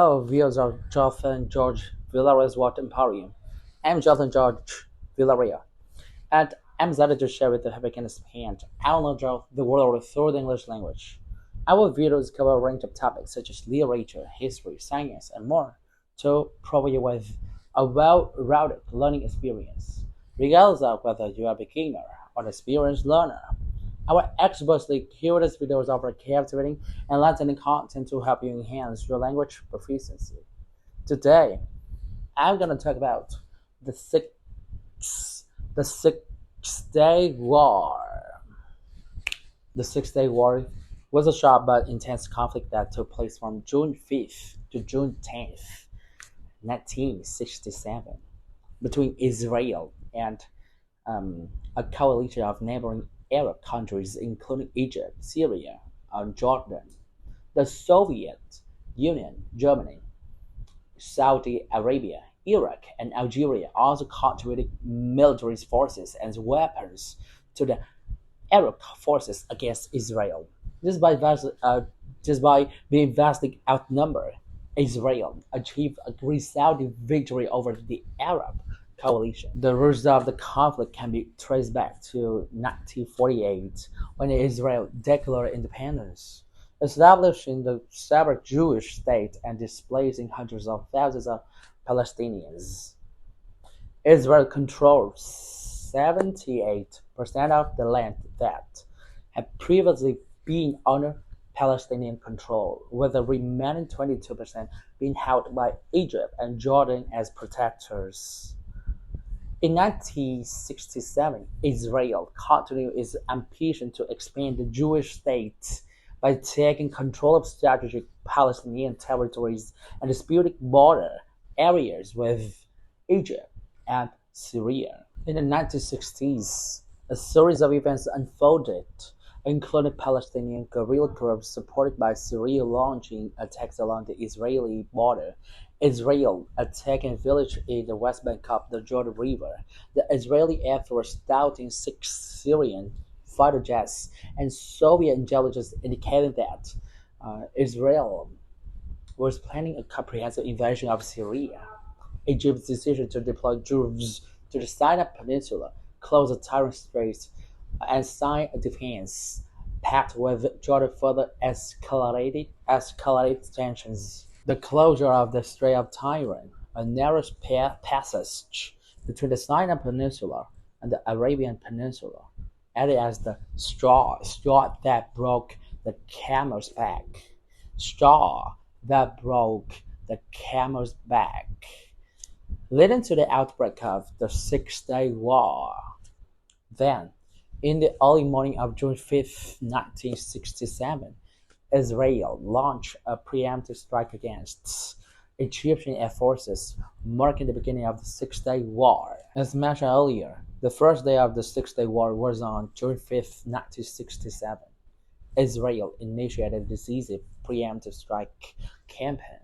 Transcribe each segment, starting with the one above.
Hello, viewers of Jonathan George Villarreal's Water Emporium. I'm Jonathan George Villarreal, and I'm excited to share with the Happiness Hand our knowledge of the world through the English language. Our videos cover a range of topics such as literature, history, science, and more to provide you with a well-rounded learning experience, regardless of whether you are a beginner or an experienced learner. Our expertly curated videos offer captivating and enlightening content to help you enhance your language proficiency. Today, I'm gonna talk about the the Six Day War. The Six-Day War was a short but intense conflict that took place from June 5th to June 10th, 1967, between Israel and a coalition of neighboring Arab countries, including Egypt, Syria, and Jordan, the Soviet Union, Germany, Saudi Arabia, Iraq, and Algeria also contributed military forces and weapons to the Arab forces against Israel. Despite being vastly outnumbered, Israel achieved a resounding victory over the Arab coalition. The roots of the conflict can be traced back to 1948, when Israel declared independence, establishing the separate Jewish state and displacing hundreds of thousands of Palestinians. Israel controlled 78% of the land that had previously been under Palestinian control, with the remaining 22% being held by Egypt and Jordan as protectors. In 1967, Israel continued its ambition to expand the Jewish state by taking control of strategic Palestinian territories and disputed border areas with Egypt and Syria. In the 1960s, a series of events unfolded, including Palestinian guerrilla groups supported by Syria launching attacks along the Israeli border, Israel attacking villages in the west bank of the Jordan River, the Israeli Air Force doubting six Syrian fighter jets, and Soviet intelligence indicating that Israel was planning a comprehensive invasion of Syria. Egypt's decision to deploy troops to the Sinai Peninsula, close the Tiran Straits, and sign a defense pact with Jordan further escalated tensions. The closure of the Strait of Tiran, a narrow passage between the Sinai Peninsula and the Arabian Peninsula, acted as the straw that broke the camel's back. Straw that broke the camel's back, leading to the outbreak of the Six-Day War. Then, in the early morning of June 5th, 1967, Israel launched a preemptive strike against Egyptian air forces, marking the beginning of the Six-Day War. As mentioned earlier, the first day of the Six-Day War was on June 5th, 1967. Israel initiated a decisive preemptive strike campaign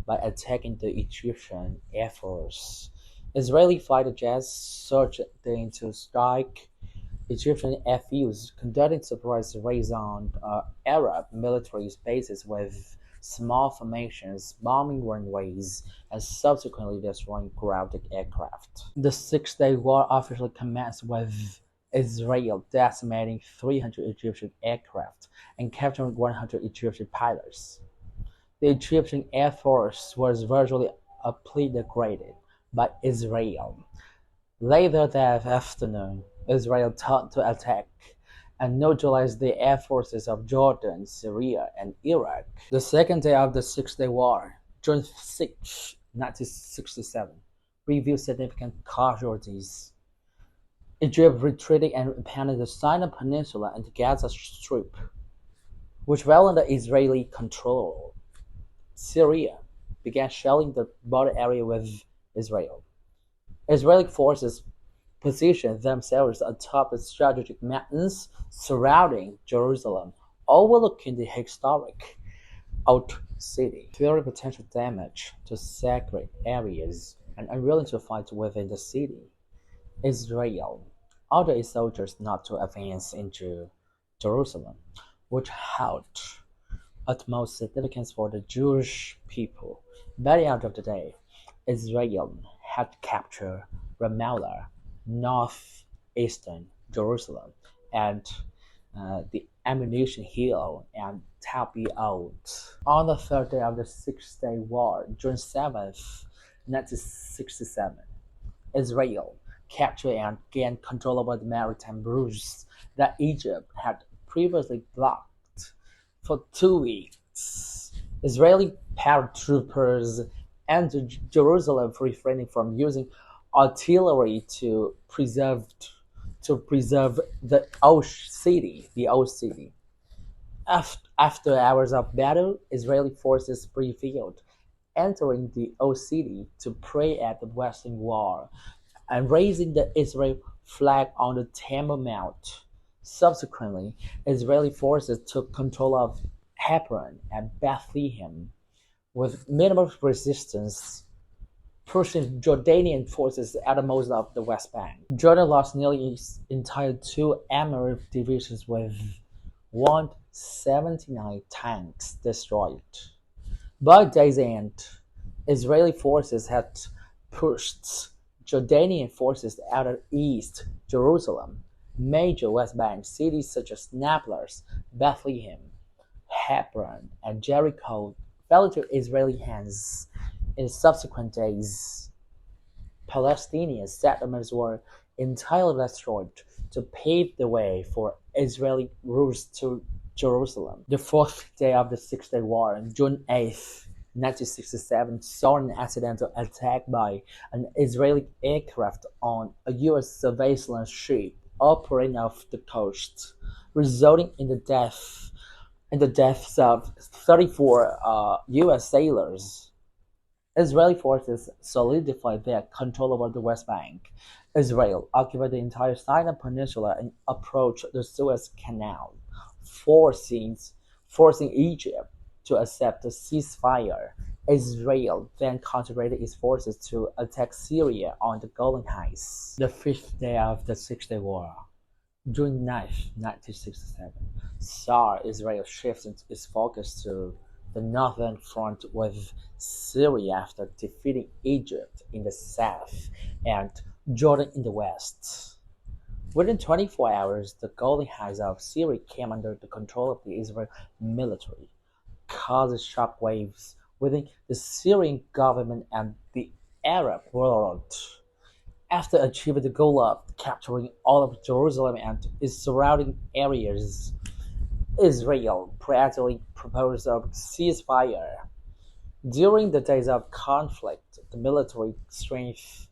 by attacking the Egyptian Air Force. Israeli fighter jets surged in to strike Egyptian airfields, conducting surprise raids on Arab military bases with small formations, bombing runways, and subsequently destroying grounded aircraft. The Six-Day War officially commenced with Israel decimating 300 Egyptian aircraft and capturing 100 Egyptian pilots. The Egyptian Air Force was virtually obliterated by Israel. Later that afternoon, Israel turned to attack and neutralized the air forces of Jordan, Syria, and Iraq. The second day of the Six-Day War, June 6, 1967, revealed significant casualties. Egypt retreated and abandoned the Sinai Peninsula and the Gaza Strip, which were under Israeli control. Syria began shelling the border area with Israel. Israeli forces positioned themselves atop the strategic mountains surrounding Jerusalem, overlooking the historic Old City, fearing potential damage to sacred areas and unwilling to fight within the city. Israel ordered its soldiers not to advance into Jerusalem, which held utmost significance for the Jewish people. By the end of the day, Israel had captured Ramallah, northeastern Jerusalem, and the Ammunition Hill and Talpiot. On the third day of the Six-Day War, June 7th, 1967, Israel captured and gained control over the maritime routes that Egypt had previously blocked for 2 weeks. Israeli paratroopers entered Jerusalem, refraining from using artillery to preserve the old city. After hours of battle, Israeli forces prevailed, entering the old city to pray at the Western Wall and raising the Israeli flag on the Temple Mount. Subsequently, Israeli forces took control of Hebron and Bethlehem with minimal resistance, pushing Jordanian forces out of most of the West Bank. Jordan lost nearly its entire two armored divisions with 179 tanks destroyed. By day's end, Israeli forces had pushed Jordanian forces out of East Jerusalem. Major West Bank cities such as Nablus, Bethlehem, Hebron, and Jericho fell into Israeli hands in subsequent days. Palestinian settlements were entirely destroyed to pave the way for Israeli routes to Jerusalem. The fourth day of the Six-Day War, June 8th, 1967, saw an accidental attack by an Israeli aircraft on a U.S. surveillance ship operating off the coast, resulting in the deaths of 34 U.S. sailors. Israeli forces solidified their control over the West Bank. Israel occupied the entire Sinai Peninsula and approached the Suez Canal, forcing Egypt to accept a ceasefire. Israel then concentrated its forces to attack Syria on the Golan Heights. The fifth day of the Six-Day War, June 9th, 1967, saw Israel shift its focus to the northern front with Syria after defeating Egypt in the south and Jordan in the west. Within 24 hours, the Golan Heights of Syria came under the control of the Israeli military, causing shockwaves within the Syrian government and the Arab world. After achieving the goal of capturing all of Jerusalem and its surrounding areas, Israel gradually proposed a ceasefire. During the days of conflict, the military strength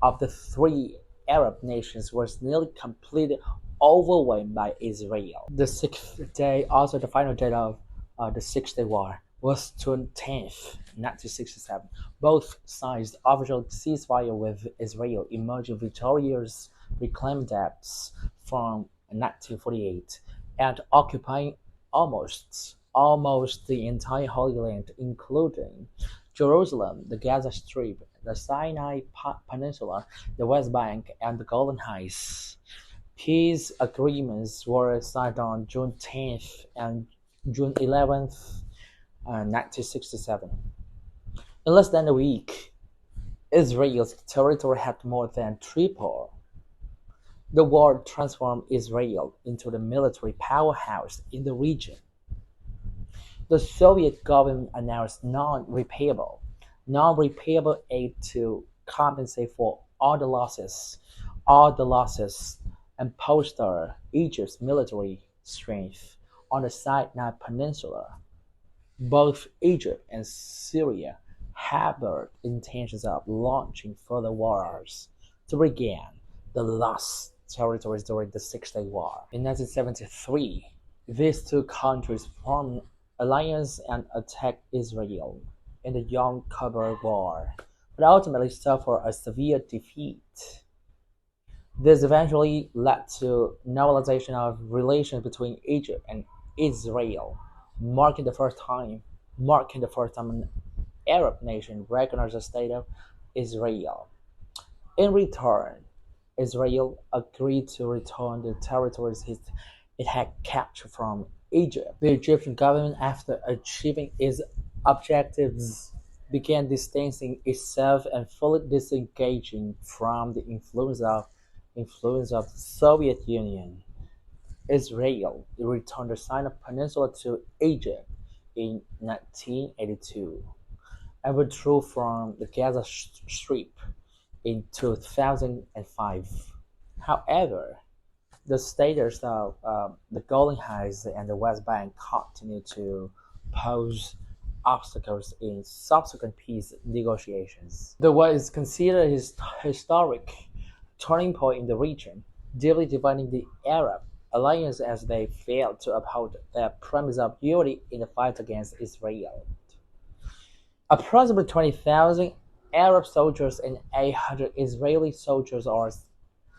of the three Arab nations was nearly completely overwhelmed by Israel. The sixth day, also the final day of the Six-Day War, was June 10th, 1967. Both sides official ceasefire with Israel emerging victorious, reclaiming debts from 1948 and occupying almost the entire Holy Land, including Jerusalem, the Gaza Strip, the Sinai Peninsula, the West Bank, and the Golan Heights. Peace agreements were signed on June 10th and June 11th, 1967. In less than a week, Israel's territory had more than tripled. The war transformed Israel into the military powerhouse in the region. The Soviet government announced non-repayable aid to compensate for all the losses and bolster Egypt's military strength on the Sinai Peninsula. Both Egypt and Syria harbored intentions of launching further wars to regain the lost territories during the Six-Day War. In 1973, these two countries formed an alliance and attacked Israel in the Yom Kippur War, but ultimately suffered a severe defeat. This eventually led to normalization of relations between Egypt and Israel, marking the first time an Arab nation recognized the state of Israel. In return, Israel agreed to return the territories it it had captured from Egypt. The Egyptian government, after achieving its objectives, began distancing itself and fully disengaging from the influence of the Soviet Union. Israel returned the Sinai Peninsula to Egypt in 1982 and withdrew from the Gaza Strip in 2005. However, the status of the Golan Heights and the West Bank continued to pose obstacles in subsequent peace negotiations. The what is considered a historic turning point in the region, deeply dividing the Arab alliance as they failed to uphold their promise of unity in the fight against Israel. Approximately 20,000 Arab soldiers and 800 Israeli soldiers are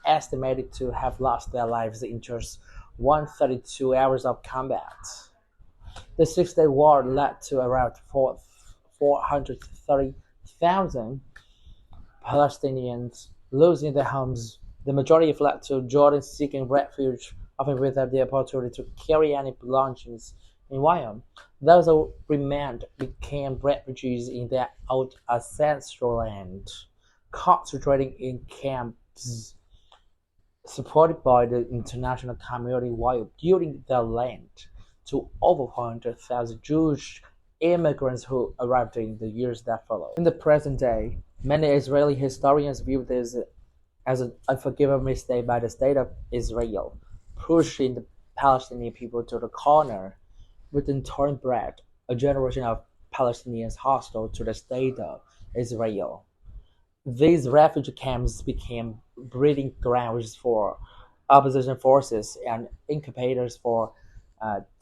estimated to have lost their lives in just 132 hours of combat. The Six-Day War led to around 430,000 Palestinians losing their homes. The majority fled to Jordan seeking refuge, often without the opportunity to carry any belongings. Meanwhile, those who remained became refugees in their old ancestral land, concentrating in camps supported by the international community while building their land to over 400,000 Jewish immigrants who arrived in the years that followed. In the present day, many Israeli historians view this as an unforgivable mistake by the state of Israel, pushing the Palestinian people to the corner, which in turn bred a generation of Palestinians hostile to the state of Israel. These refugee camps became breeding grounds for opposition forces and incubators for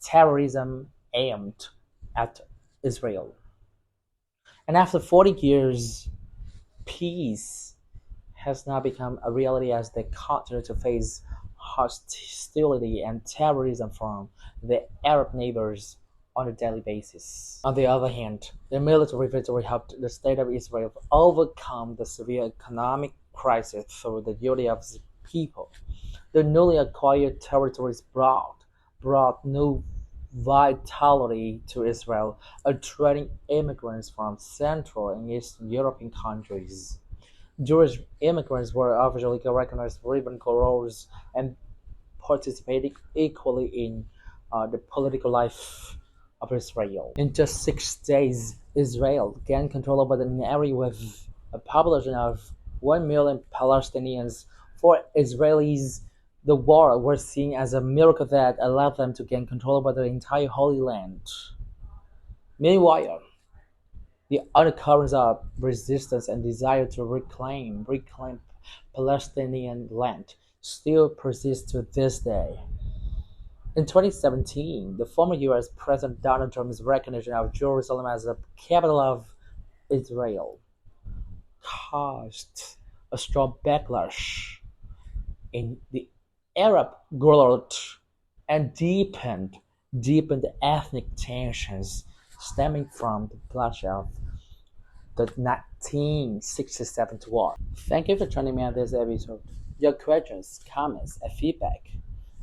terrorism aimed at Israel. And after 40 years, peace has now become a reality as they continue to face hostility and terrorism from their Arab neighbors on a daily basis. On the other hand, the military victory helped the State of Israel overcome the severe economic crisis through the unity of its people. The newly acquired territories brought new vitality to Israel, attracting immigrants from Central and Eastern European countries. Jewish immigrants were officially recognized ribbon roles and participated equally in the political life of Israel. In just 6 days, Israel gained control over an area with a population of 1 million Palestinians. For Israelis, the war was seen as a miracle that allowed them to gain control over the entire Holy Land. Meanwhile, the undercurrents of resistance and desire to reclaim Palestinian land still persist to this day. In 2017, the former US President Donald Trump's recognition of Jerusalem as the capital of Israel caused a strong backlash in the Arab world and deepened ethnic tensions stemming from the bloodshed of the 1967 war. Thank you for joining me on this episode. Your questions, comments, and feedback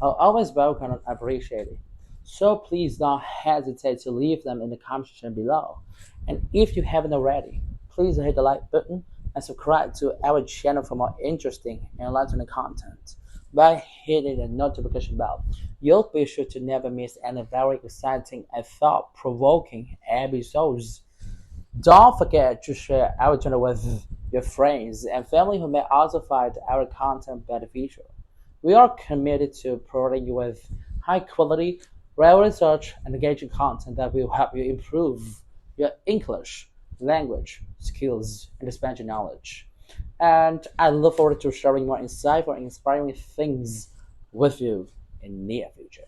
are always welcome and appreciated. So please don't hesitate to leave them in the comment section below. And if you haven't already, please hit the like button and subscribe to our channel for more interesting and enlightening content. By hitting the notification bell, you'll be sure to never miss any very exciting and thought-provoking episodes. Don't forget to share our channel with your friends and family who may also find our content beneficial. We are committed to providing you with high-quality, well-researched, and engaging content that will help you improve your English language skills and expansion knowledge. And I look forward to sharing more insightful and inspiring things with you in the near future.